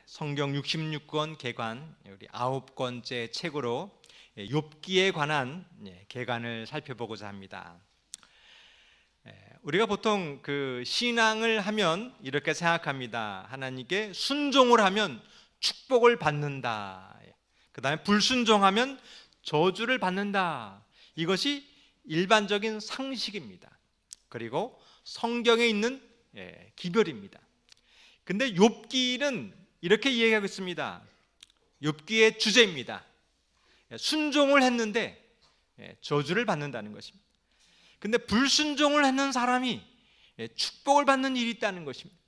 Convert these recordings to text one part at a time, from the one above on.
성경 66권 개관 우리 9권째 책으로 욥기에 관한 개관을 살펴보고자 합니다. 우리가 보통 그 신앙을 하면 이렇게 생각합니다. 하나님께 순종을 하면 축복을 받는다. 그 다음에 불순종하면 저주를 받는다. 이것이 일반적인 상식입니다. 그리고 성경에 있는 기별입니다. 근데 욥기는 이렇게 이야기하고 있습니다. 욥기의 주제입니다. 순종을 했는데 저주를 받는다는 것입니다. 근데 불순종을 했는 사람이 축복을 받는 일이 있다는 것입니다.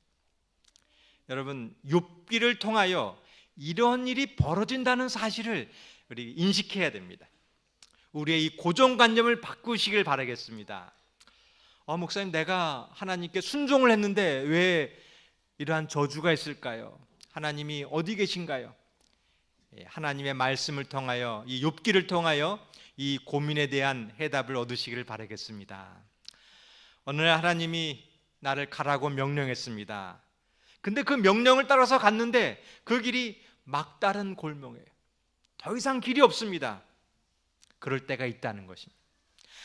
여러분, 욥기를 통하여 이런 일이 벌어진다는 사실을 우리 인식해야 됩니다. 우리의 이 고정관념을 바꾸시길 바라겠습니다. 목사님, 내가 하나님께 순종을 했는데 왜 이러한 저주가 있을까요? 하나님이 어디 계신가요? 하나님의 말씀을 통하여, 이 욥기를 통하여 이 고민에 대한 해답을 얻으시기를 바라겠습니다. 어느 날 하나님이 나를 가라고 명령했습니다. 근데 그 명령을 따라서 갔는데 그 길이 막다른 골목이에요. 더 이상 길이 없습니다. 그럴 때가 있다는 것입니다.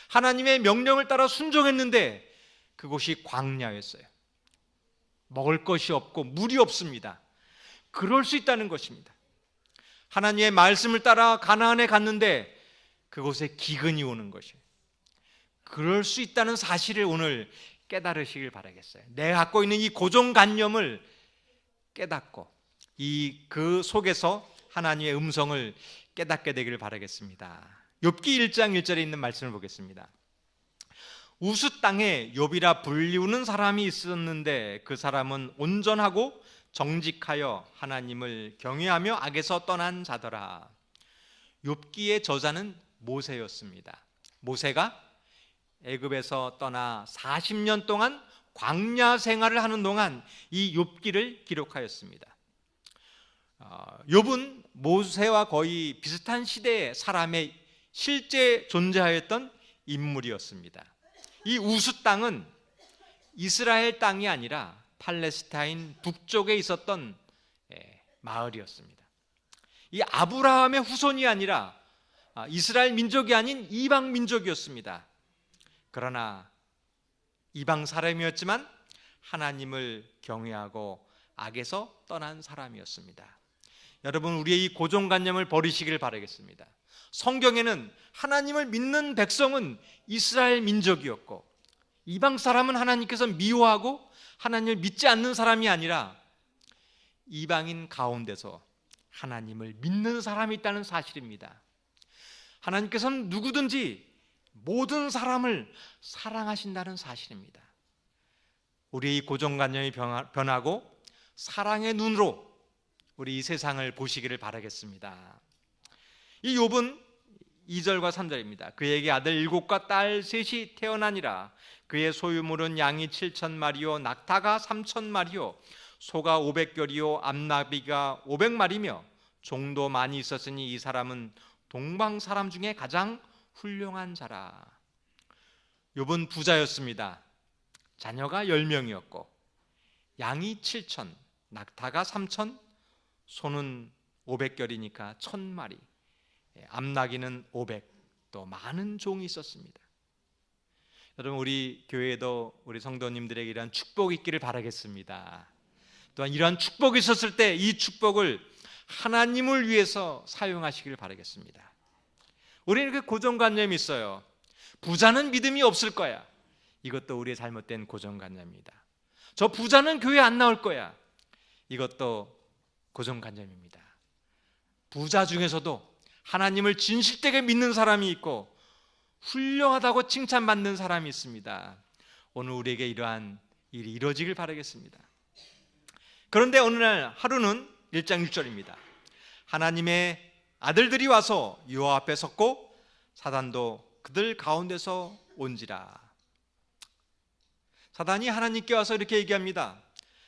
하나님의 명령을 따라 순종했는데 그곳이 광야였어요. 먹을 것이 없고 물이 없습니다. 그럴 수 있다는 것입니다. 하나님의 말씀을 따라 가나안에 갔는데 그곳에 기근이 오는 것이에요. 그럴 수 있다는 사실을 오늘 깨달으시길 바라겠어요. 내가 갖고 있는 이 고정관념을 깨닫고 그 속에서 하나님의 음성을 깨닫게 되기를 바라겠습니다. 욥기 1장 1절에 있는 말씀을 보겠습니다. 우스 땅에 욥이라 불리우는 사람이 있었는데 그 사람은 온전하고 정직하여 하나님을 경외하며 악에서 떠난 자더라. 욥기의 저자는 모세였습니다. 모세가 애굽에서 떠나 40년 동안 광야 생활을 하는 동안 이 욥기를 기록하였습니다. 욥은 모세와 거의 비슷한 시대의 사람의 실제 존재하였던 인물이었습니다. 이 우스 땅은 이스라엘 땅이 아니라 팔레스타인 북쪽에 있었던 마을이었습니다. 이 아브라함의 후손이 아니라 이스라엘 민족이 아닌 이방 민족이었습니다. 그러나 이방 사람이었지만 하나님을 경외하고 악에서 떠난 사람이었습니다. 여러분, 우리의 이 고정관념을 버리시길 바라겠습니다. 성경에는 하나님을 믿는 백성은 이스라엘 민족이었고 이방 사람은 하나님께서 미워하고 하나님을 믿지 않는 사람이 아니라 이방인 가운데서 하나님을 믿는 사람이 있다는 사실입니다. 하나님께서는 누구든지 모든 사람을 사랑하신다는 사실입니다. 우리의 고정관념이 변하고 사랑의 눈으로 우리 이 세상을 보시기를 바라겠습니다. 이 욥은 2절과 3절입니다. 그에게 아들 7과 딸 3이 태어나니라. 그의 소유물은 양이 7,000마리요 낙타가 3,000마리요 소가 500결이요 암나비가 500마리며 종도 많이 있었으니 이 사람은 동방 사람 중에 가장 훌륭한 자라. 욥은 부자였습니다. 자녀가 10명이었고 양이 7,000, 낙타가 3,000, 소는 500결이니까 1,000마리, 암나기는 500, 또 많은 종이 있었습니다. 여러분, 우리 교회에도 우리 성도님들에게 이러한 축복이 있기를 바라겠습니다. 또한 이러한 축복이 있었을 때 이 축복을 하나님을 위해서 사용하시기를 바라겠습니다. 우리는 그 고정관념이 있어요. 부자는 믿음이 없을 거야. 이것도 우리의 잘못된 고정관념입니다. 저 부자는 교회 안 나올 거야. 이것도 고정관념입니다. 부자 중에서도 하나님을 진실되게 믿는 사람이 있고 훌륭하다고 칭찬받는 사람이 있습니다. 오늘 우리에게 이러한 일이 이루어지길 바라겠습니다. 그런데 어느 날 하루는 1장 6절입니다. 하나님의 아들들이 와서 여호와 앞에 섰고 사단도 그들 가운데서 온지라. 사단이 하나님께 와서 이렇게 얘기합니다.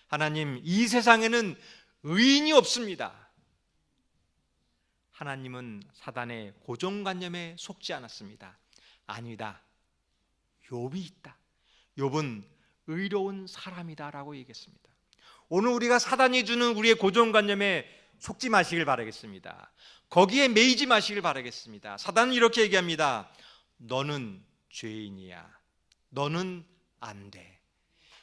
하나님, 이 세상에는 의인이 없습니다. 하나님은 사단의 고정관념에 속지 않았습니다. 아니다, 욥이 있다. 욥은 의로운 사람이다 라고 얘기했습니다. 오늘 우리가 사단이 주는 우리의 고정관념에 속지 마시길 바라겠습니다. 거기에 매이지 마시길 바라겠습니다. 사단은 이렇게 얘기합니다. 너는 죄인이야. 너는 안 돼.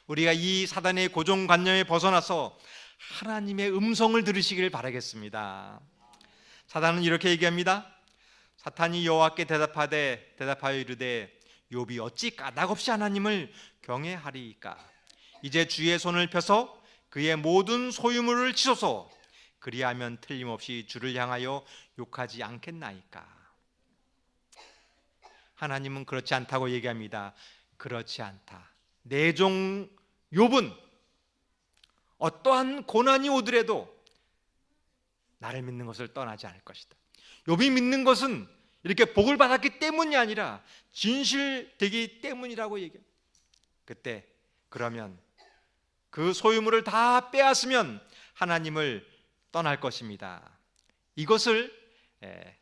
우리가 이 사단의 고정관념에 벗어나서 하나님의 음성을 들으시길 바라겠습니다. 사단은 이렇게 얘기합니다. 사탄이 여호와께 대답하여 이르되 욥이 어찌 까닭없이 하나님을 경외하리이까. 이제 주의 손을 펴서 그의 모든 소유물을 치소서. 그리하면 틀림없이 주를 향하여 욕하지 않겠나이까. 하나님은 그렇지 않다고 얘기합니다. 그렇지 않다. 내 종 욥은 어떠한 고난이 오더라도 나를 믿는 것을 떠나지 않을 것이다. 욥이 믿는 것은 이렇게 복을 받았기 때문이 아니라 진실되기 때문이라고 얘기합니다. 그때 그러면 그 소유물을 다 빼앗으면 하나님을 떠날 것입니다. 이것을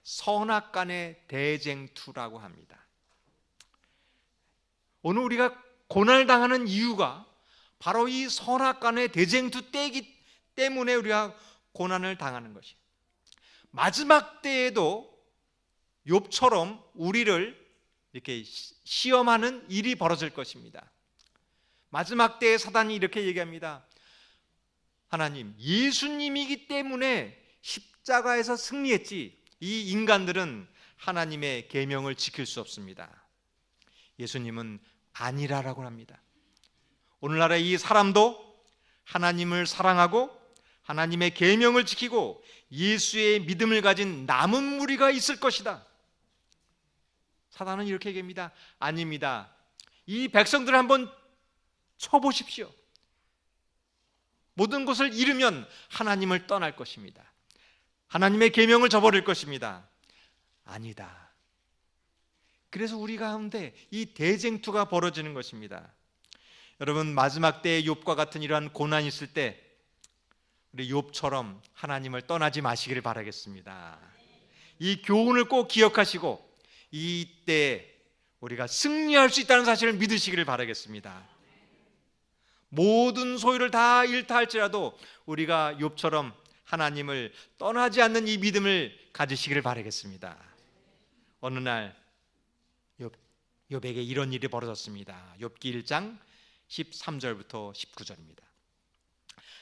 선악간의 대쟁투라고 합니다. 오늘 우리가 고난을 당하는 이유가 바로 이 선악간의 대쟁투 때이기 때문에 우리가 고난을 당하는 것이에요. 마지막 때에도 욥처럼 우리를 이렇게 시험하는 일이 벌어질 것입니다. 마지막 때에 사단이 이렇게 얘기합니다. 하나님, 예수님이기 때문에 십자가에서 승리했지 이 인간들은 하나님의 계명을 지킬 수 없습니다. 예수님은 아니라라고 합니다. 오늘날의 이 사람도 하나님을 사랑하고 하나님의 계명을 지키고 예수의 믿음을 가진 남은 무리가 있을 것이다. 사단은 이렇게 얘기합니다. 아닙니다. 이 백성들을 한번 쳐보십시오. 모든 것을 잃으면 하나님을 떠날 것입니다. 하나님의 계명을 저버릴 것입니다. 아니다. 그래서 우리 가운데 이 대쟁투가 벌어지는 것입니다. 여러분, 마지막 때에 욥과 같은 이러한 고난이 있을 때 우리 욥처럼 하나님을 떠나지 마시기를 바라겠습니다. 이 교훈을 꼭 기억하시고 이때 우리가 승리할 수 있다는 사실을 믿으시기를 바라겠습니다. 모든 소유를 다 잃다 할지라도 우리가 욥처럼 하나님을 떠나지 않는 이 믿음을 가지시기를 바라겠습니다. 어느 날 욥에게 이런 일이 벌어졌습니다. 욥기 1장 13절부터 19절입니다.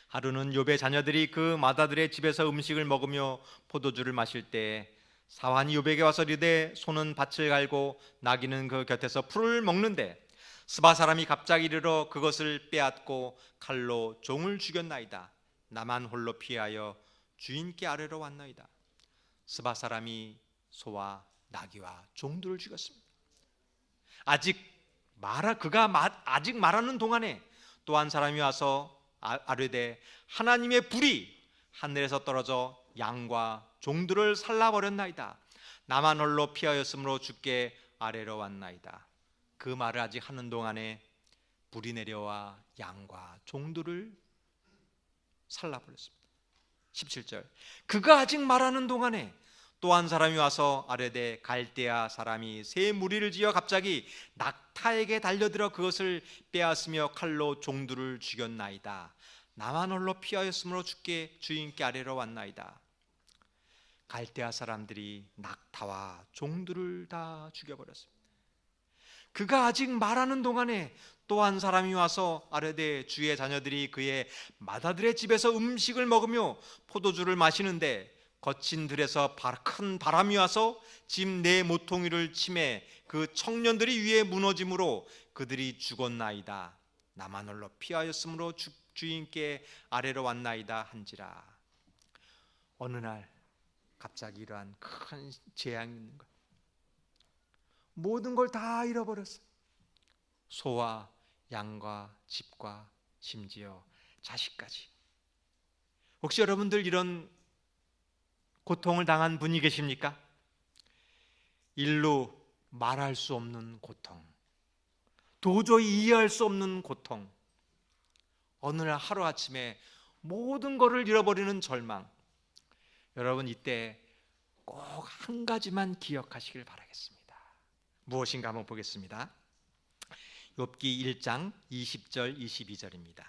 하루는 욥의 자녀들이 그 마다들의 집에서 음식을 먹으며 포도주를 마실 때 사환이 욥에게 와서 이르되 소는 밭을 갈고 나귀는 그 곁에서 풀을 먹는데 스바 사람이 갑자기 이르러 그것을 빼앗고 칼로 종을 죽였나이다. 나만 홀로 피하여 주인께 아뢰러 왔나이다. 스바 사람이 소와 나귀와 종들을 죽였습니다. 그가 아직 말하는 동안에 또 한 사람이 와서 아뢰되 하나님의 불이 하늘에서 떨어져 양과 종들을 살라버렸나이다. 나만 홀로 피하였으므로 주께 아뢰러 왔나이다. 그 말을 아직 하는 동안에 불이 내려와 양과 종들을 살라버렸습니다. 17절. 그가 아직 말하는 동안에 또 한 사람이 와서 아뢰되 갈대아 사람이 새 무리를 지어 갑자기 낙타에게 달려들어 그것을 빼앗으며 칼로 종들을 죽였나이다. 나만 홀로 피하였으므로 주인께 아뢰러 왔나이다. 갈대아 사람들이 낙타와 종들을 다 죽여버렸습니다. 그가 아직 말하는 동안에 또 한 사람이 와서 아뢰되 주의 자녀들이 그의 마다들의 집에서 음식을 먹으며 포도주를 마시는데 거친 들에서 큰 바람이 와서 집 내 모퉁이를 치매 그 청년들이 위에 무너짐으로 그들이 죽었나이다. 나만 홀로 피하였으므로 주인께 아뢰러 왔나이다 한지라. 어느 날 갑자기 이러한 큰 재앙이 있는 거예요. 모든 걸 다 잃어버렸어요. 소와 양과 집과 심지어 자식까지. 혹시 여러분들 이런 고통을 당한 분이 계십니까? 일로 말할 수 없는 고통, 도저히 이해할 수 없는 고통, 어느 날 하루아침에 모든 것을 잃어버리는 절망. 여러분, 이때 꼭 한 가지만 기억하시길 바라겠습니다. 무엇인가 한번 보겠습니다. 욥기 1장 20절 22절입니다.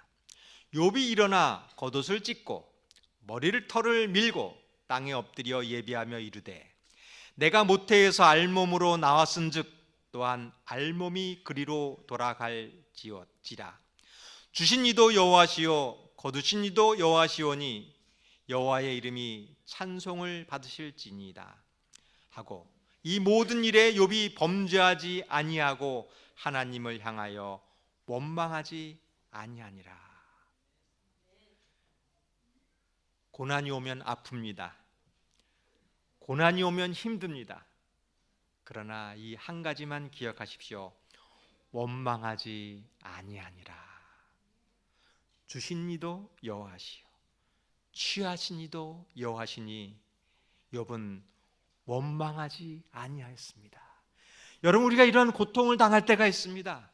욥이 일어나 겉옷을 찢고 머리를 털을 밀고 땅에 엎드려 예비하며 이르되 내가 모태에서 알몸으로 나왔은즉 또한 알몸이 그리로 돌아갈지어지라. 주신 이도 여호와시요 거두신 이도 여호와시오니 여호와의 이름이 찬송을 받으실지니이다 하고 이 모든 일에 욥이 범죄하지 아니하고 하나님을 향하여 원망하지 아니하니라. 고난이 오면 아픕니다. 고난이 오면 힘듭니다. 그러나 이 한 가지만 기억하십시오. 원망하지 아니하니라. 주신 이도 여호와시요 취하신 이도 여호와시니 욥은 원망하지 아니하였습니다. 여러분, 우리가 이런 고통을 당할 때가 있습니다.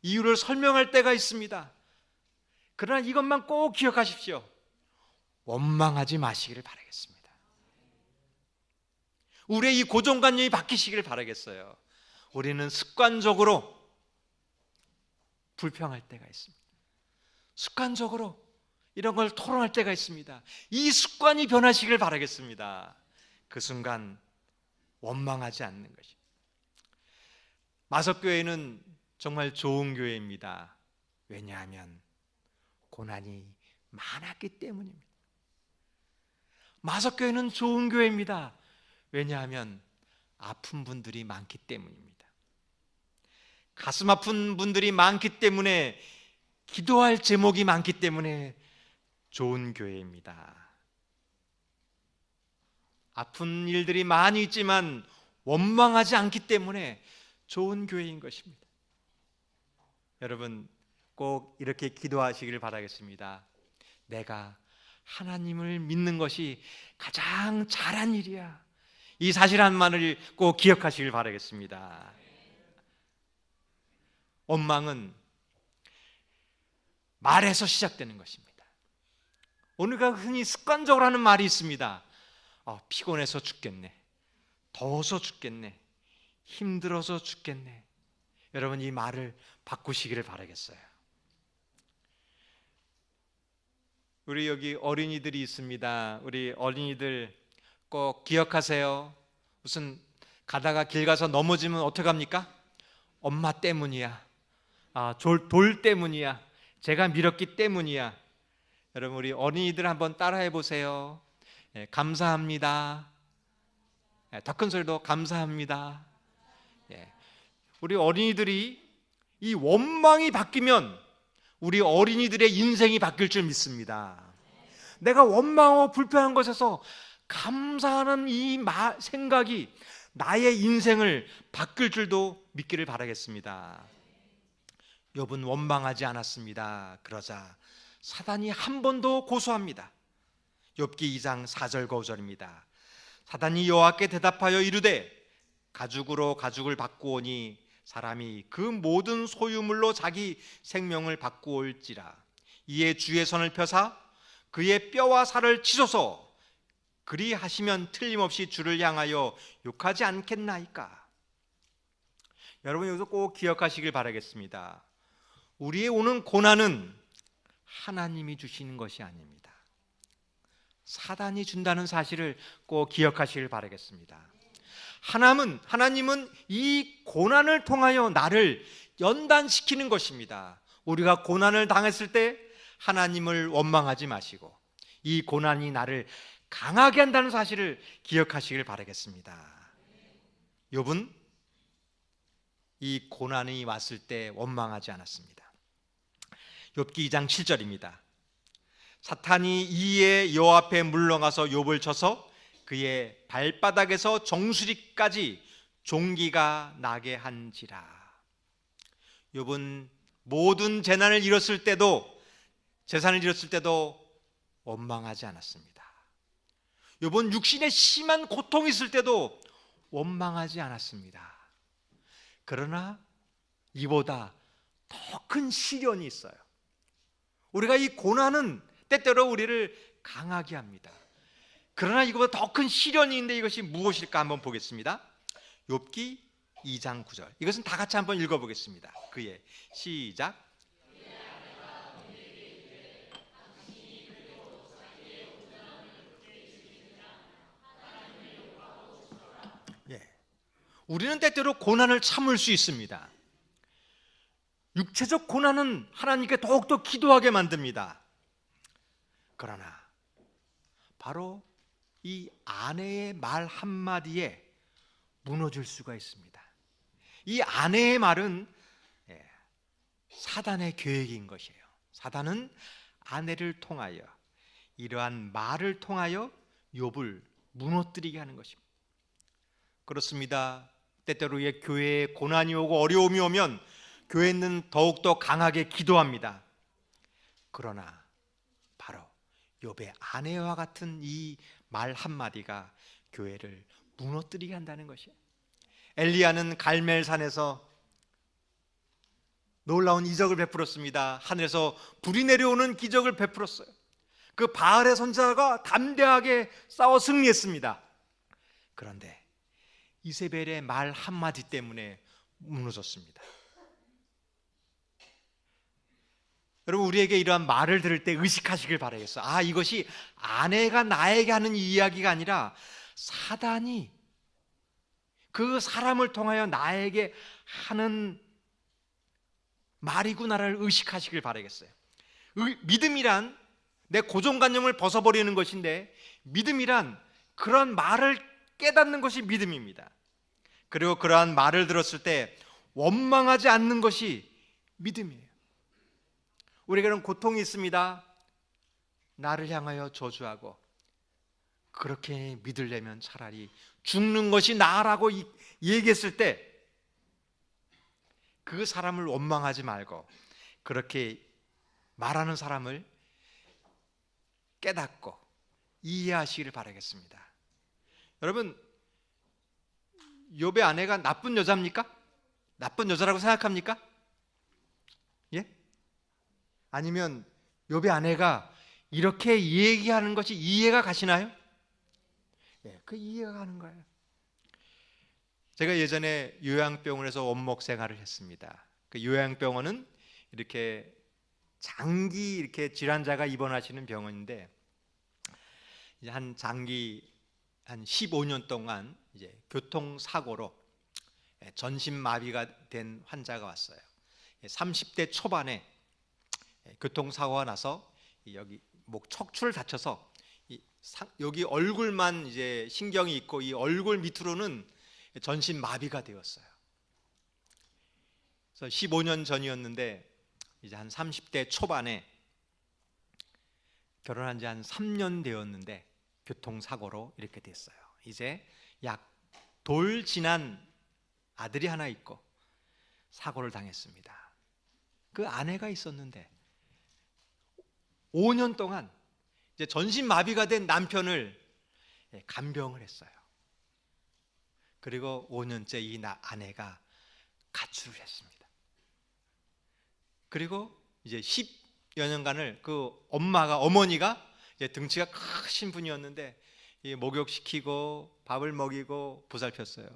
이유를 설명할 때가 있습니다. 그러나 이것만 꼭 기억하십시오. 원망하지 마시기를 바라겠습니다. 우리의 이 고정관념이 바뀌시기를 바라겠어요. 우리는 습관적으로 불평할 때가 있습니다. 습관적으로 이런 걸 토론할 때가 있습니다. 이 습관이 변하시기를 바라겠습니다. 그 순간 원망하지 않는 것입니다. 마석교회는 정말 좋은 교회입니다. 왜냐하면 고난이 많았기 때문입니다. 마석교회는 좋은 교회입니다. 왜냐하면 아픈 분들이 많기 때문입니다. 가슴 아픈 분들이 많기 때문에, 기도할 제목이 많기 때문에 좋은 교회입니다. 아픈 일들이 많이 있지만 원망하지 않기 때문에 좋은 교회인 것입니다. 여러분, 꼭 이렇게 기도하시기를 바라겠습니다. 내가 하나님을 믿는 것이 가장 잘한 일이야. 이 사실 한만을 꼭 기억하시길 바라겠습니다. 원망은 말에서 시작되는 것입니다. 우리가 흔히 습관적으로 하는 말이 있습니다. 피곤해서 죽겠네, 더워서 죽겠네, 힘들어서 죽겠네. 여러분, 이 말을 바꾸시기를 바라겠어요. 우리 여기 어린이들이 있습니다. 우리 어린이들 꼭 기억하세요. 무슨 가다가 길 가서 넘어지면 어떡합니까? 엄마 때문이야, 돌 때문이야, 제가 밀었기 때문이야. 여러분, 우리 어린이들 한번 따라해 보세요. 감사합니다. 더 큰 소리로 감사합니다. 우리 어린이들이 이 원망이 바뀌면 우리 어린이들의 인생이 바뀔 줄 믿습니다. 내가 원망하고 불평한 것에서 감사하는 이 생각이 나의 인생을 바뀔 줄도 믿기를 바라겠습니다. 욥은 원망하지 않았습니다. 그러자 사단이 한 번 더 고소합니다. 욥기 2장 4절 5절입니다. 사단이 여호와께 대답하여 이르되 가죽으로 가죽을 바꾸오니 사람이 그 모든 소유물로 자기 생명을 바꾸올지라. 이에 주의 손을 펴사 그의 뼈와 살을 치소서. 그리하시면 틀림없이 주를 향하여 욕하지 않겠나이까. 여러분, 여기서 꼭 기억하시길 바라겠습니다. 우리의 오는 고난은 하나님이 주시는 것이 아닙니다. 사단이 준다는 사실을 꼭 기억하시길 바라겠습니다. 하나님은 이 고난을 통하여 나를 연단시키는 것입니다. 우리가 고난을 당했을 때 하나님을 원망하지 마시고 이 고난이 나를 강하게 한다는 사실을 기억하시길 바라겠습니다. 욥은 이 고난이 왔을 때 원망하지 않았습니다. 욥기 2장 7절입니다. 사탄이 이에 여호와 앞에 물러가서 욥을 쳐서 그의 발바닥에서 정수리까지 종기가 나게 한지라. 욥은 모든 재난을 잃었을 때도, 재산을 잃었을 때도 원망하지 않았습니다. 욥은 육신에 심한 고통이 있을 때도 원망하지 않았습니다. 그러나 이보다 더 큰 시련이 있어요. 우리가 이 고난은 때때로 우리를 강하게 합니다. 그러나 이거보다 더 큰 시련이 있는데 이것이 무엇일까 한번 보겠습니다. 욥기 2장 9절. 이것은 다 같이 한번 읽어보겠습니다. 그의 시작. 우리는 때때로 고난을 참을 수 있습니다. 육체적 고난은 하나님께 더욱더 기도하게 만듭니다. 그러나 바로 이 아내의 말 한마디에 무너질 수가 있습니다. 이 아내의 말은 사단의 계획인 것이에요. 사단은 아내를 통하여, 이러한 말을 통하여 욥을 무너뜨리게 하는 것입니다. 그렇습니다. 때때로 교회에 고난이 오고 어려움이 오면 교회는 더욱더 강하게 기도합니다. 그러나 바로 욥의 아내와 같은 이 말 한마디가 교회를 무너뜨리게 한다는 것이에요. 엘리야는 갈멜산에서 놀라운 이적을 베풀었습니다. 하늘에서 불이 내려오는 기적을 베풀었어요. 그 바알의 선지자가 담대하게 싸워 승리했습니다. 그런데 이세벨의 말 한마디 때문에 무너졌습니다. 여러분, 우리에게 이러한 말을 들을 때 의식하시길 바라겠어요. 이것이 아내가 나에게 하는 이야기가 아니라 사단이 그 사람을 통하여 나에게 하는 말이구나를 의식하시길 바라겠어요. 믿음이란 내 고정관념을 벗어버리는 것인데, 믿음이란 그런 말을 깨닫는 것이 믿음입니다. 그리고 그러한 말을 들었을 때 원망하지 않는 것이 믿음이에요. 우리에게는 고통이 있습니다. 나를 향하여 저주하고, 그렇게 믿으려면 차라리 죽는 것이 나라고 얘기했을 때 그 사람을 원망하지 말고 그렇게 말하는 사람을 깨닫고 이해하시기를 바라겠습니다. 여러분, 욥의 아내가 나쁜 여자입니까? 나쁜 여자라고 생각합니까? 예? 아니면 욥의 아내가 이렇게 얘기하는 것이 이해가 가시나요? 예, 그 이해가 가는 거예요. 제가 예전에 요양병원에서 원목 생활을 했습니다. 그 요양병원은 이렇게 장기 이렇게 질환자가 입원하시는 병원인데, 이제 한 15년 동안 이제 교통사고로 전신마비가 된 환자가 왔어요. 30대 초반에 교통사고가 나서 여기 목 척추를 다쳐서 여기 얼굴만 이제 신경이 있고 이 얼굴 밑으로는 전신 마비가 되었어요. 그래서 15년 전이었는데 이제 한 30대 초반에 결혼한 지 한 3년 되었는데 교통사고로 이렇게 됐어요. 이제 약 돌 지난 아들이 하나 있고 사고를 당했습니다. 그 아내가 있었는데 5년 동안 이제 전신 마비가 된 남편을 간병을 했어요. 그리고 5년째 이 아내가 가출을 했습니다. 그리고 이제 10여 년간을 그 어머니가 이제 등치가 크신 분이었는데 목욕시키고 밥을 먹이고 보살폈어요.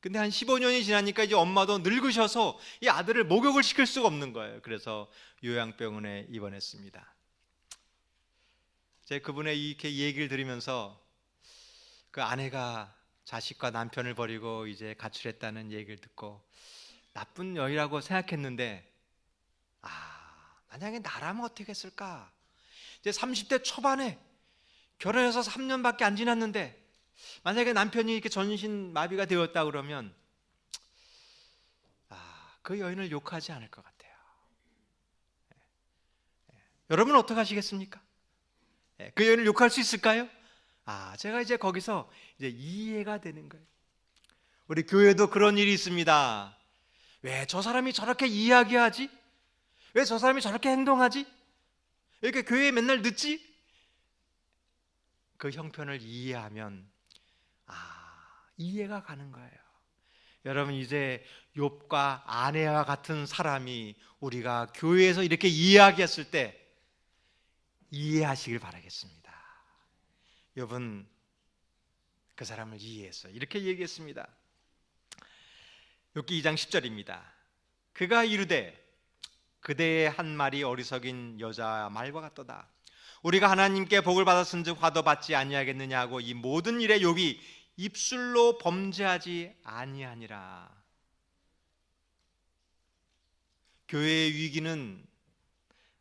근데 한 15년이 지나니까 이제 엄마도 늙으셔서 이 아들을 목욕을 시킬 수가 없는 거예요. 그래서 요양병원에 입원했습니다. 제가 그분의 이렇게 얘기를 들으면서 그 아내가 자식과 남편을 버리고 이제 가출했다는 얘기를 듣고 나쁜 여인이라고 생각했는데, 만약에 나라면 어떻게 했을까? 이제 30대 초반에 결혼해서 3년밖에 안 지났는데 만약에 남편이 이렇게 전신 마비가 되었다 그러면 그 여인을 욕하지 않을 것 같아요. 여러분 어떻게 하시겠습니까? 그 여인을 욕할 수 있을까요? 제가 이제 거기서 이제 이해가 되는 거예요. 우리 교회도 그런 일이 있습니다. 왜 저 사람이 저렇게 이야기하지? 왜 저 사람이 저렇게 행동하지? 이렇게 교회에 맨날 늦지? 그 형편을 이해하면 이해가 가는 거예요. 여러분, 이제 욥과 아내와 같은 사람이 우리가 교회에서 이렇게 이야기했을 때 이해하시길 바라겠습니다. 욥은 그 사람을 이해했어요. 이렇게 얘기했습니다. 욥기 2장 10절입니다. 그가 이르되 그대의 한 말이 어리석인 여자 말과 같도다. 우리가 하나님께 복을 받았은즉 화도 받지 아니하겠느냐 하고 이 모든 일에 욥이 입술로 범죄하지 아니하니라. 교회의 위기는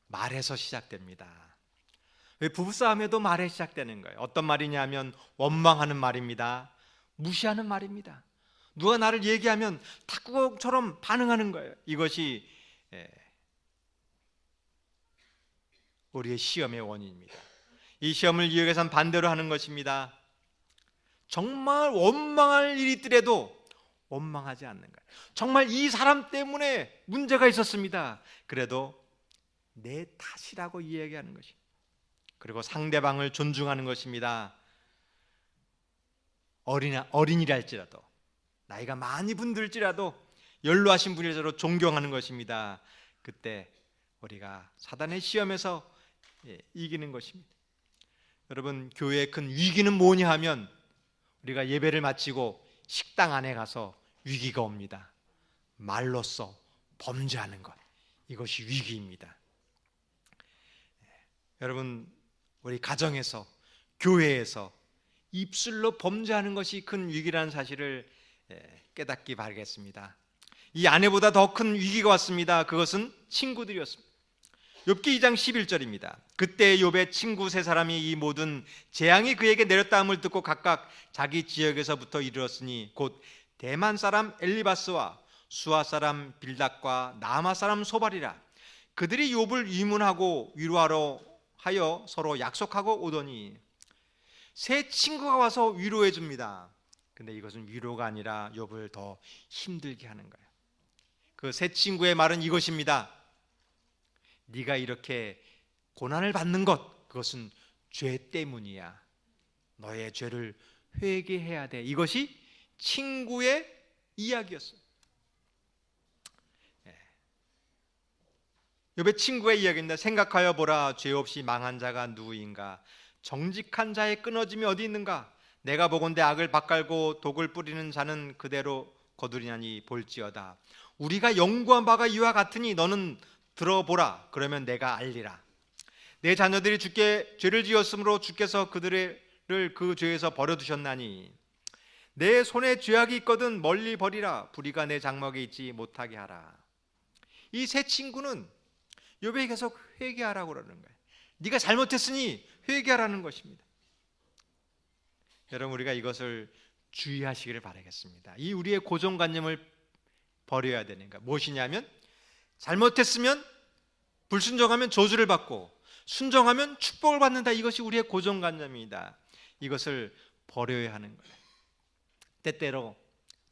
말에서 시작됩니다. 왜 부부싸움에도 말에 시작되는 거예요? 어떤 말이냐면 원망하는 말입니다. 무시하는 말입니다. 누가 나를 얘기하면 탁구공처럼 반응하는 거예요. 이것이 우리의 시험의 원인입니다. 이 시험을 이기기 위해서는 반대로 하는 것입니다. 정말 원망할 일이 있더라도 원망하지 않는 거예요. 정말 이 사람 때문에 문제가 있었습니다. 그래도 내 탓이라고 이야기하는 것이. 그리고 상대방을 존중하는 것입니다. 어린이랄지라도, 나이가 많이 분들지라도, 연로하신 분일지라도 존경하는 것입니다. 그때 우리가 사단의 시험에서 이기는 것입니다. 여러분, 교회의 큰 위기는 뭐냐 하면 우리가 예배를 마치고 식당 안에 가서 위기가 옵니다. 말로써 범죄하는 것, 이것이 위기입니다. 여러분, 우리 가정에서, 교회에서 입술로 범죄하는 것이 큰 위기라는 사실을 깨닫기 바라겠습니다. 이 아내보다 더 큰 위기가 왔습니다. 그것은 친구들이었습니다. 욥기 2장 11절입니다. 그때 욥의 친구 세 사람이 이 모든 재앙이 그에게 내렸다함을 듣고 각각 자기 지역에서부터 이르렀으니 곧 대만 사람 엘리바스와 수아 사람 빌닷과 나아마 사람 소발이라. 그들이 욥을 위문하고 위로하러 하여 서로 약속하고 오더니, 세 친구가 와서 위로해 줍니다. 근데 이것은 위로가 아니라 욥을 더 힘들게 하는 거예요. 그 세 친구의 말은 이것입니다. 네가 이렇게 고난을 받는 것, 그것은 죄 때문이야. 너의 죄를 회개해야 돼. 이것이 친구의 이야기였어요. 욥의 친구의 이야기입니다. 생각하여 보라, 죄 없이 망한 자가 누구인가? 정직한 자의 끊어짐이 어디 있는가? 내가 보건대 악을 밭갈고 독을 뿌리는 자는 그대로 거두리냐니 볼지어다. 우리가 연구한 바가 이와 같으니 너는 들어보라. 그러면 내가 알리라. 내 자녀들이 주께 죄를 지었으므로 주께서 그들을 그 죄에서 버려두셨나니 내 손에 죄악이 있거든 멀리 버리라. 불의가 내 장막에 있지 못하게 하라. 이 세 친구는 욥에게 계속 회개하라고 그러는 거예요. 네가 잘못했으니 회개하라는 것입니다. 여러분, 우리가 이것을 주의하시기를 바라겠습니다. 이 우리의 고정관념을 버려야 되는 거예요. 무엇이냐면 잘못했으면, 불순종하면 저주를 받고 순종하면 축복을 받는다. 이것이 우리의 고정관념입니다. 이것을 버려야 하는 거예요. 때때로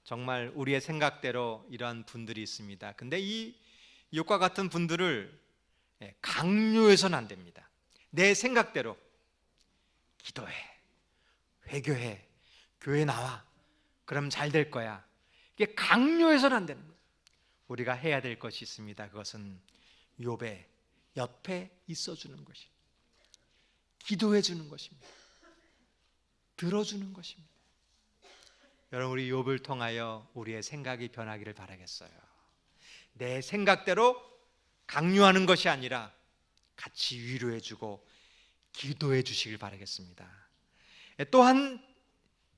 정말 우리의 생각대로 이러한 분들이 있습니다. 근데 이 욥과 같은 분들을 강요해서는 안 됩니다. 내 생각대로 기도해, 회개해, 교회 나와, 그럼 잘 될 거야. 이게 강요해서는 안 되는 거예요. 우리가 해야 될 것이 있습니다. 그것은 욥의 옆에 있어주는 것입니다. 기도해 주는 것입니다. 들어주는 것입니다. 여러분, 우리 욥을 통하여 우리의 생각이 변하기를 바라겠어요. 내 생각대로 강요하는 것이 아니라 같이 위로해 주고 기도해 주시길 바라겠습니다. 또 한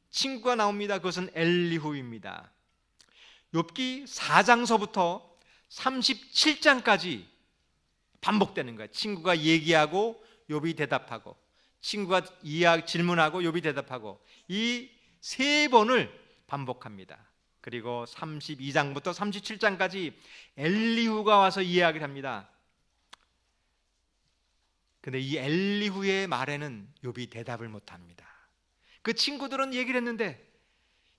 친구가 나옵니다. 그것은 엘리후입니다. 욥기 4장서부터 37장까지 반복되는 거예요. 친구가 얘기하고 욥이 대답하고, 친구가 질문하고 욥이 대답하고, 이 세 번을 반복합니다. 그리고 32장부터 37장까지 엘리후가 와서 이야기를 합니다. 근데 이 엘리후의 말에는 욥이 대답을 못합니다. 그 친구들은 얘기를 했는데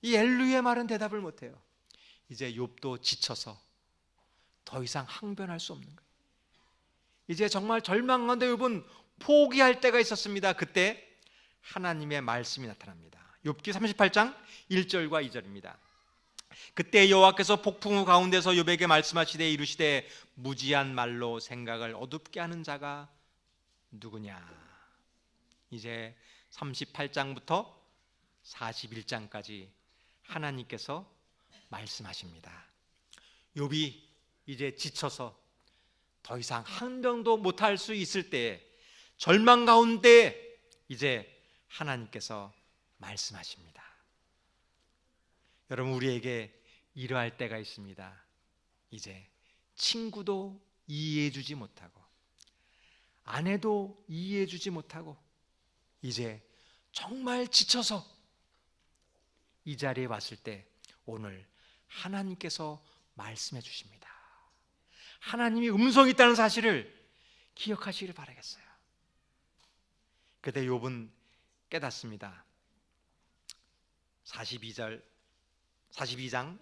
이 엘리후의 말은 대답을 못해요. 이제 욥도 지쳐서 더 이상 항변할 수 없는 거예요. 이제 정말 절망한데 욥은 포기할 때가 있었습니다. 그때 하나님의 말씀이 나타납니다. 욥기 38장 1절과 2절입니다. 그때 여호와께서 폭풍 후 가운데서 욥에게 말씀하시되 이르시되 무지한 말로 생각을 어둡게 하는 자가 누구냐. 이제 38장부터 41장까지 하나님께서 말씀하십니다. 욥이 이제 지쳐서 더 이상 항변도 못할 수 있을 때에, 절망 가운데 이제 하나님께서 말씀하십니다. 여러분, 우리에게 이러할 때가 있습니다. 이제 친구도 이해해주지 못하고, 아내도 이해해주지 못하고, 이제 정말 지쳐서 이 자리에 왔을 때 오늘 하나님께서 말씀해 주십니다. 하나님이 음성이 있다는 사실을 기억하시기를 바라겠어요. 그때 욥은 깨닫습니다. 42장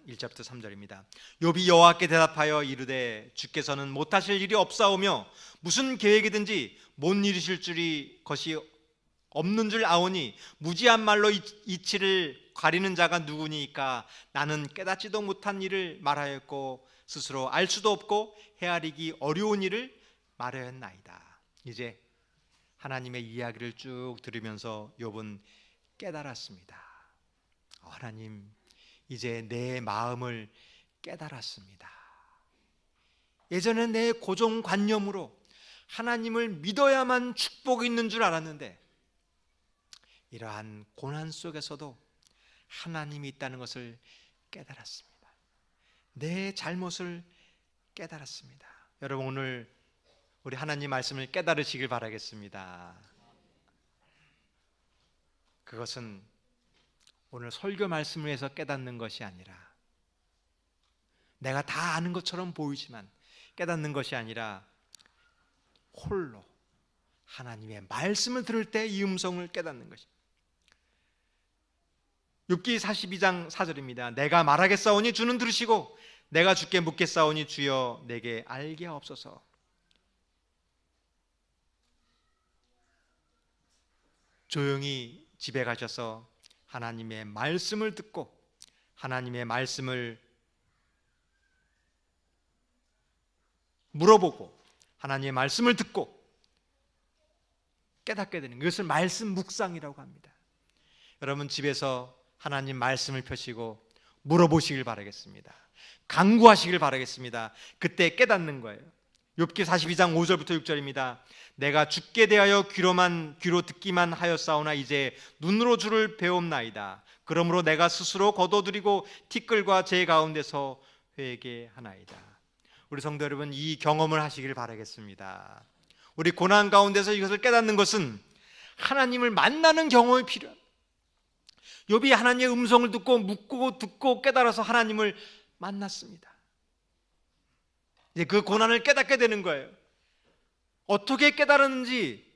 1절부터 3절입니다. 욥이 여호와께 대답하여 이르되 주께서는 못하실 일이 없사오며 무슨 계획이든지 못 이루실 것이 없는 줄 아오니 무지한 말로 이치를 가리는 자가 누구니까 나는 깨닫지도 못한 일을 말하였고 스스로 알 수도 없고 헤아리기 어려운 일을 말하였나이다. 이제 하나님의 이야기를 쭉 들으면서 욥은 깨달았습니다. 하나님, 이제 내 마음을 깨달았습니다. 예전에 내 고정관념으로 하나님을 믿어야만 축복이 있는 줄 알았는데 이러한 고난 속에서도 하나님이 있다는 것을 깨달았습니다. 내 잘못을 깨달았습니다. 여러분, 오늘 우리 하나님 말씀을 깨달으시길 바라겠습니다. 그것은 오늘 설교 말씀을 해서 깨닫는 것이 아니라, 내가 다 아는 것처럼 보이지만 깨닫는 것이 아니라 홀로 하나님의 말씀을 들을 때 이 음성을 깨닫는 것입니다. 욥기 42장 4절입니다. 내가 말하겠사오니 주는 들으시고 내가 주께 묻겠사오니 주여 내게 알게 하옵소서. 조용히 집에 가셔서 하나님의 말씀을 듣고 하나님의 말씀을 물어보고 하나님의 말씀을 듣고 깨닫게 되는 것을 말씀 묵상이라고 합니다. 여러분, 집에서 하나님 말씀을 펴시고 물어보시길 바라겠습니다. 간구하시길 바라겠습니다. 그때 깨닫는 거예요. 욥기 42장 5절부터 6절입니다. 내가 주께 대하여 귀로 듣기만 하였사오나 이제 눈으로 주를 배움나이다. 그러므로 내가 스스로 거둬들이고 티끌과 제 가운데서 회개하나이다. 우리 성도 여러분, 이 경험을 하시길 바라겠습니다. 우리 고난 가운데서 이것을 깨닫는 것은 하나님을 만나는 경험이 필요합니다. 욥이 하나님의 음성을 듣고 묻고 듣고 깨달아서 하나님을 만났습니다. 이제 그 고난을 깨닫게 되는 거예요. 어떻게 깨달았는지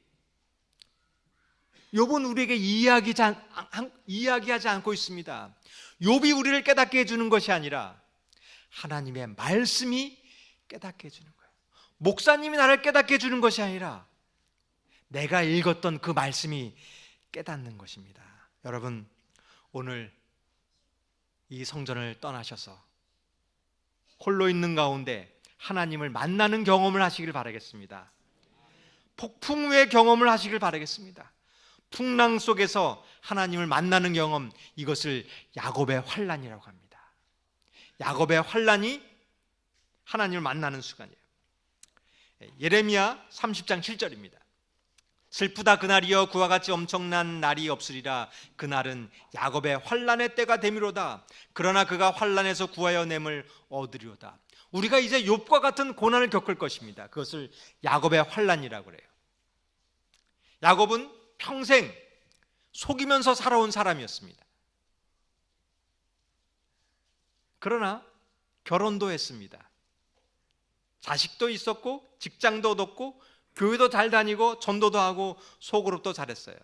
욥은 우리에게 이야기하지 않고 있습니다. 욥이 우리를 깨닫게 해주는 것이 아니라 하나님의 말씀이 깨닫게 해주는 거예요. 목사님이 나를 깨닫게 해주는 것이 아니라 내가 읽었던 그 말씀이 깨닫는 것입니다. 여러분, 오늘 이 성전을 떠나셔서 홀로 있는 가운데 하나님을 만나는 경험을 하시길 바라겠습니다. 폭풍 후의 경험을 하시길 바라겠습니다. 풍랑 속에서 하나님을 만나는 경험, 이것을 야곱의 환난이라고 합니다. 야곱의 환난이 하나님을 만나는 순간이에요. 예레미야 30장 7절입니다. 슬프다 그날이여 그와 같이 엄청난 날이 없으리라. 그날은 야곱의 환난의 때가 되미로다. 그러나 그가 환난에서 구하여 냄을 얻으리로다. 우리가 이제 욥과 같은 고난을 겪을 것입니다. 그것을 야곱의 환난이라고 그래요. 야곱은 평생 속이면서 살아온 사람이었습니다. 그러나 결혼도 했습니다. 자식도 있었고 직장도 얻었고 교회도 잘 다니고 전도도 하고 소그룹도 잘했어요.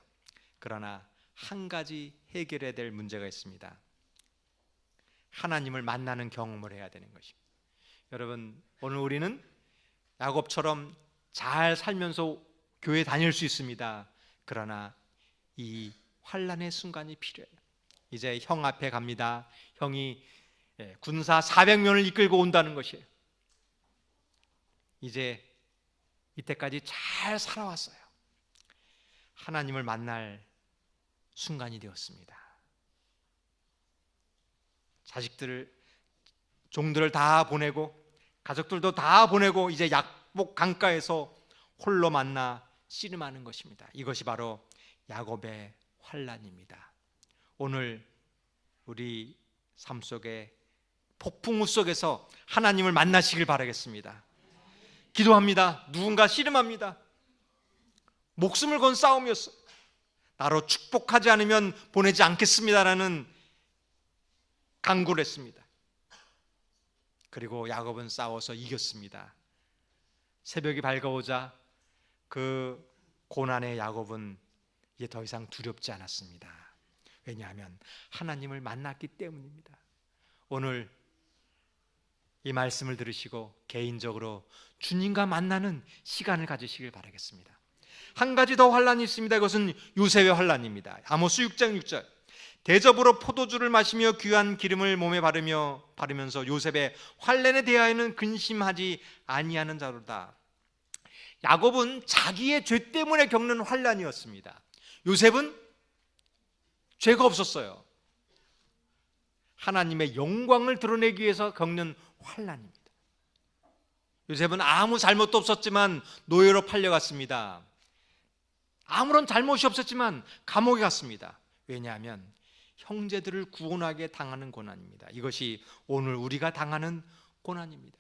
그러나 한 가지 해결해야 될 문제가 있습니다. 하나님을 만나는 경험을 해야 되는 것입니다. 여러분, 오늘 우리는 야곱처럼 잘 살면서 교회 다닐 수 있습니다. 그러나 이 환난의 순간이 필요해요. 이제 형 앞에 갑니다. 형이 군사 400명을 이끌고 온다는 것이에요. 이제 이때까지 잘 살아왔어요. 하나님을 만날 순간이 되었습니다. 종들을 다 보내고 가족들도 다 보내고 이제 약복 강가에서 홀로 만나 씨름하는 것입니다. 이것이 바로 야곱의 환난입니다. 오늘 우리 삶 속에 폭풍우 속에서 하나님을 만나시길 바라겠습니다. 기도합니다. 누군가 씨름합니다. 목숨을 건 싸움이었어요. 나로 축복하지 않으면 보내지 않겠습니다라는 강구를 했습니다. 그리고 야곱은 싸워서 이겼습니다. 새벽이 밝아오자 그 고난의 야곱은 이제 더 이상 두렵지 않았습니다. 왜냐하면 하나님을 만났기 때문입니다. 오늘 이 말씀을 들으시고 개인적으로 주님과 만나는 시간을 가지시길 바라겠습니다. 한 가지 더 환란이 있습니다. 이것은 요셉의 환란입니다. 아모스 6장 6절. 대접으로 포도주를 마시며 귀한 기름을 몸에 바르면서 요셉의 환난에 대하여는 근심하지 아니하는 자로다. 야곱은 자기의 죄 때문에 겪는 환난이었습니다. 요셉은 죄가 없었어요. 하나님의 영광을 드러내기 위해서 겪는 환난입니다. 요셉은 아무 잘못도 없었지만 노예로 팔려갔습니다. 아무런 잘못이 없었지만 감옥에 갔습니다. 왜냐하면 형제들을 구원하게 당하는 고난입니다. 이것이 오늘 우리가 당하는 고난입니다.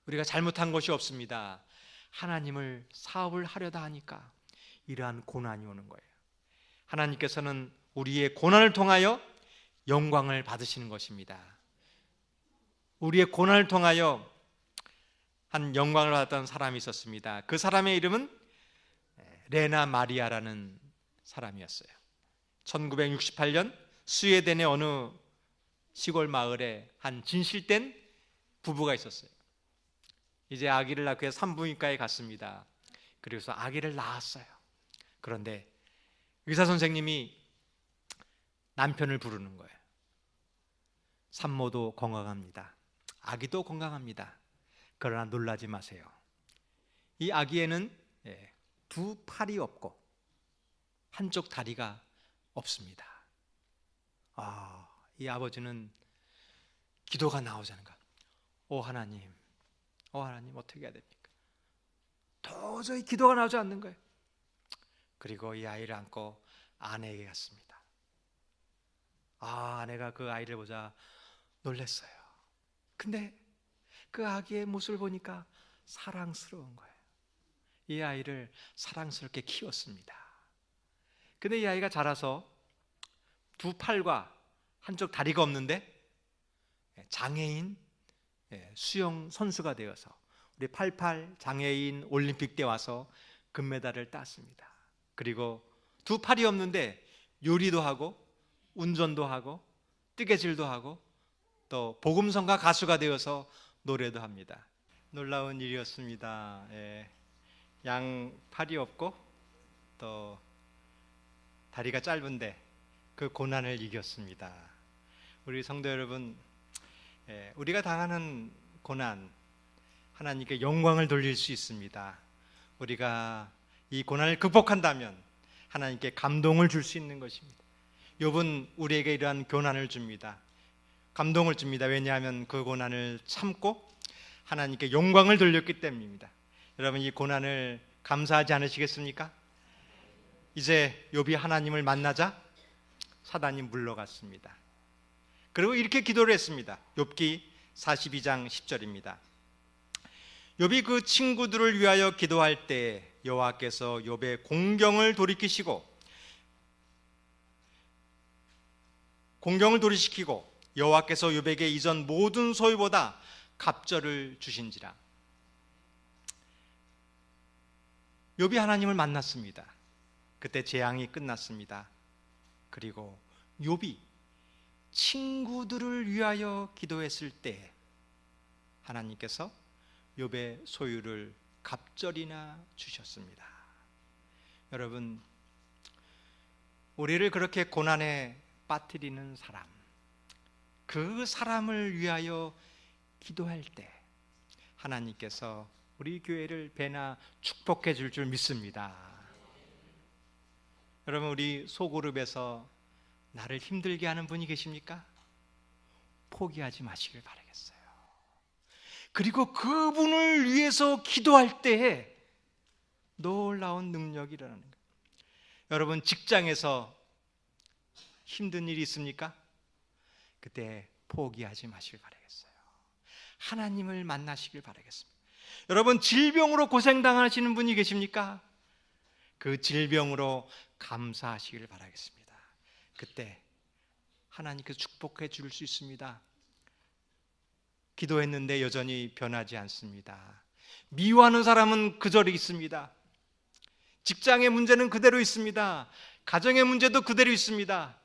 우리가 잘못한 것이 없습니다. 하나님을 사업을 하려다 하니까 이러한 고난이 오는 거예요. 하나님께서는 우리의 고난을 통하여 영광을 받으시는 것입니다. 우리의 고난을 통하여 한 영광을 받았던 사람이 있었습니다. 그 사람의 이름은 레나 마리아라는 사람이었어요. 1968년 스웨덴의 어느 시골 마을에 한 진실된 부부가 있었어요. 이제 아기를 낳기 위해서 산부인과에 갔습니다. 그래서 아기를 낳았어요. 그런데 의사 선생님이 남편을 부르는 거예요. 산모도 건강합니다. 아기도 건강합니다. 그러나 놀라지 마세요. 이 아기에는 두 팔이 없고 한쪽 다리가 없습니다. 이 아버지는 기도가 나오자는 거야. 오 하나님 어떻게 해야 됩니까? 도저히 기도가 나오지 않는 거예요. 그리고 이 아이를 안고 아내에게 갔습니다. 아내가 그 아이를 보자 놀랐어요. 근데 그 아기의 모습을 보니까 사랑스러운 거예요. 이 아이를 사랑스럽게 키웠습니다. 근데 이 아이가 자라서 두 팔과 한쪽 다리가 없는데 장애인 수영 선수가 되어서 우리 88 장애인 올림픽 때 와서 금메달을 땄습니다. 그리고 두 팔이 없는데 요리도 하고 운전도 하고 뜨개질도 하고 또 복음성가 가수가 되어서 노래도 합니다. 놀라운 일이었습니다. 양 팔이 없고 또 다리가 짧은데 그 고난을 이겼습니다. 우리 성도 여러분, 우리가 당하는 고난 하나님께 영광을 돌릴 수 있습니다. 우리가 이 고난을 극복한다면 하나님께 감동을 줄 수 있는 것입니다. 욥은 우리에게 이러한 교훈을 줍니다. 감동을 줍니다. 왜냐하면 그 고난을 참고 하나님께 영광을 돌렸기 때문입니다. 여러분 이 고난을 감사하지 않으시겠습니까? 이제 욥이 하나님을 만나자 사단이 물러갔습니다. 그리고 이렇게 기도를 했습니다. 욥기 42장 10절입니다. 욥이 그 친구들을 위하여 기도할 때 여호와께서 욥의 공경을 돌이키시고 여호와께서 욥에게 이전 모든 소유보다 갑절을 주신지라. 욥이 하나님을 만났습니다. 그때 재앙이 끝났습니다. 그리고 욥이 친구들을 위하여 기도했을 때 하나님께서 욥의 소유를 갑절이나 주셨습니다. 여러분, 우리를 그렇게 고난에 빠뜨리는 사람, 그 사람을 위하여 기도할 때 하나님께서 우리 교회를 배나 축복해 줄 줄 믿습니다. 여러분, 우리 소그룹에서 나를 힘들게 하는 분이 계십니까? 포기하지 마시길 바라겠어요. 그리고 그분을 위해서 기도할 때에 놀라운 능력이 일어나는 거예요. 여러분, 직장에서 힘든 일이 있습니까? 그때 포기하지 마시길 바라겠어요. 하나님을 만나시길 바라겠습니다. 여러분, 질병으로 고생당하시는 분이 계십니까? 그 질병으로 감사하시길 바라겠습니다. 그때 하나님께서 축복해 줄 수 있습니다. 기도했는데 여전히 변하지 않습니다. 미워하는 사람은 그저리 있습니다. 직장의 문제는 그대로 있습니다. 가정의 문제도 그대로 있습니다.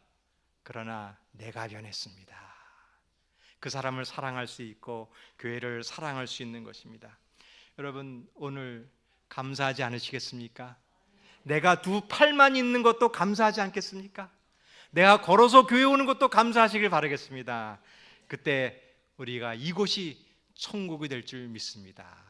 그러나 내가 변했습니다. 그 사람을 사랑할 수 있고 교회를 사랑할 수 있는 것입니다. 여러분, 오늘 감사하지 않으시겠습니까? 내가 두 팔만 있는 것도 감사하지 않겠습니까? 내가 걸어서 교회 오는 것도 감사하시길 바라겠습니다. 그때 우리가 이곳이 천국이 될 줄 믿습니다.